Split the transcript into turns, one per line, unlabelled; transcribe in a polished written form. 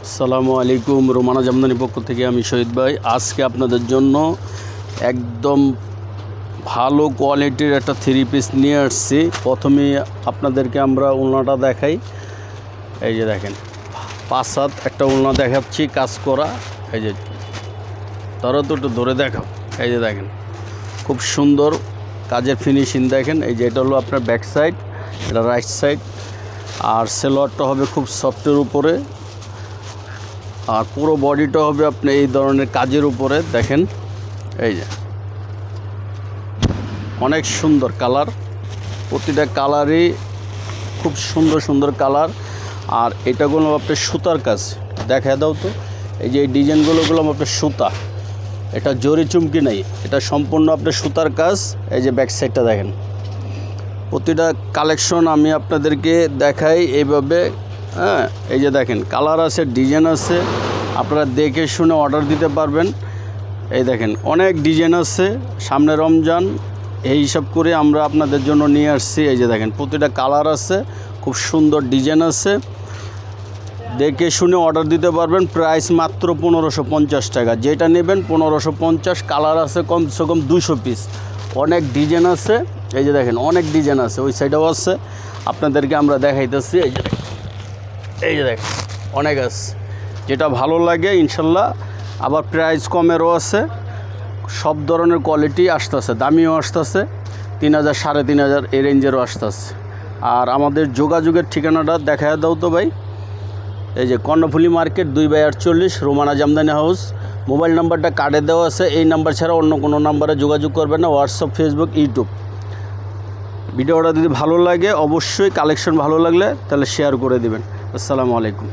আসসালামু আলাইকুম। রোমানা জামদানি পক্ষ থেকে আমি শহীদ ভাই। আজকে আপনাদের জন্য একদম ভালো কোয়ালিটির একটা থ্রি পিস নিয়ে আসছি। প্রথমে আপনাদেরকে আমরা ওড়নাটা দেখাই। এই যে দেখেন, 5 হাত একটা ওড়না দেখাচ্ছি কাজ করা। এই যে তারা তো একটু ধরে দেখাও। এই যে দেখেন, খুব সুন্দর কাজের ফিনিশিং দেখেন। এই যে এটা হলো আপনার ব্যাক সাইড, এটা রাইট সাইড। আর সেলোয়ারটা হবে খুব সফটের উপরে, আর পুরো বডিটা হবে আপনি এই ধরনের কাজের উপরে। দেখেন এই যে অনেক সুন্দর কালার, প্রতিটা কালারই খুব সুন্দর সুন্দর কালার। আর এটাগুলো আপনার সুতার কাজ দেখা দাও তো। এই যে এই ডিজাইনগুলো আপনার সুতা, এটা জরি চুমকি নেই, এটা সম্পূর্ণ আপনার সুতার কাজ। এই যে ব্যাক সাইডটা দেখেন, প্রতিটা কালেকশন আমি আপনাদেরকে দেখাই এইভাবে। হ্যাঁ, এই যে দেখেন কালার আছে, ডিজাইন আছে, আপনারা দেখে শুনে অর্ডার দিতে পারবেন। এই দেখেন অনেক ডিজাইন আছে, সামনে রমজান এই হিসাব করে আমরা আপনাদের জন্য নিয়ে আসছি। এই যে দেখেন প্রতিটা কালার আছে, খুব সুন্দর ডিজাইন আছে, দেখে শুনে অর্ডার দিতে পারবেন। প্রাইস মাত্র 1550 টাকা। যেটা নেবেন 1550। কালার আছে কমসে কম 200 পিস। অনেক ডিজাইন আছে, এই যে দেখেন অনেক ডিজাইন আছে, ওই সাইডেও আছে, আপনাদেরকে আমরা দেখাইতেছি। এই যে দেখেন অনেক আছে, যেটা ভালো লাগে ইনশাল্লাহ। আবার প্রাইস কমেরও আছে, সব ধরনের কোয়ালিটি আসতেছে, দামিও আসতেছে, 3000 3500 এই রেঞ্জেরও আসতেছে। আর আমাদের যোগাযোগের ঠিকানাটা দেখা দাও তো ভাই। এই যে Karnaphuli market 2/48, Romana Jamdani house. Mobile নাম্বারটা কার্ডে দেওয়া আছে, এই নাম্বার ছাড়া অন্য কোনো নাম্বারে যোগাযোগ করবেন না। WhatsApp, Facebook, YouTube. ভিডিওটা যদি ভালো লাগে অবশ্যই, কালেকশন ভালো লাগলে তাহলে শেয়ার করে দিবেন। আসসালামু আলাইকুম।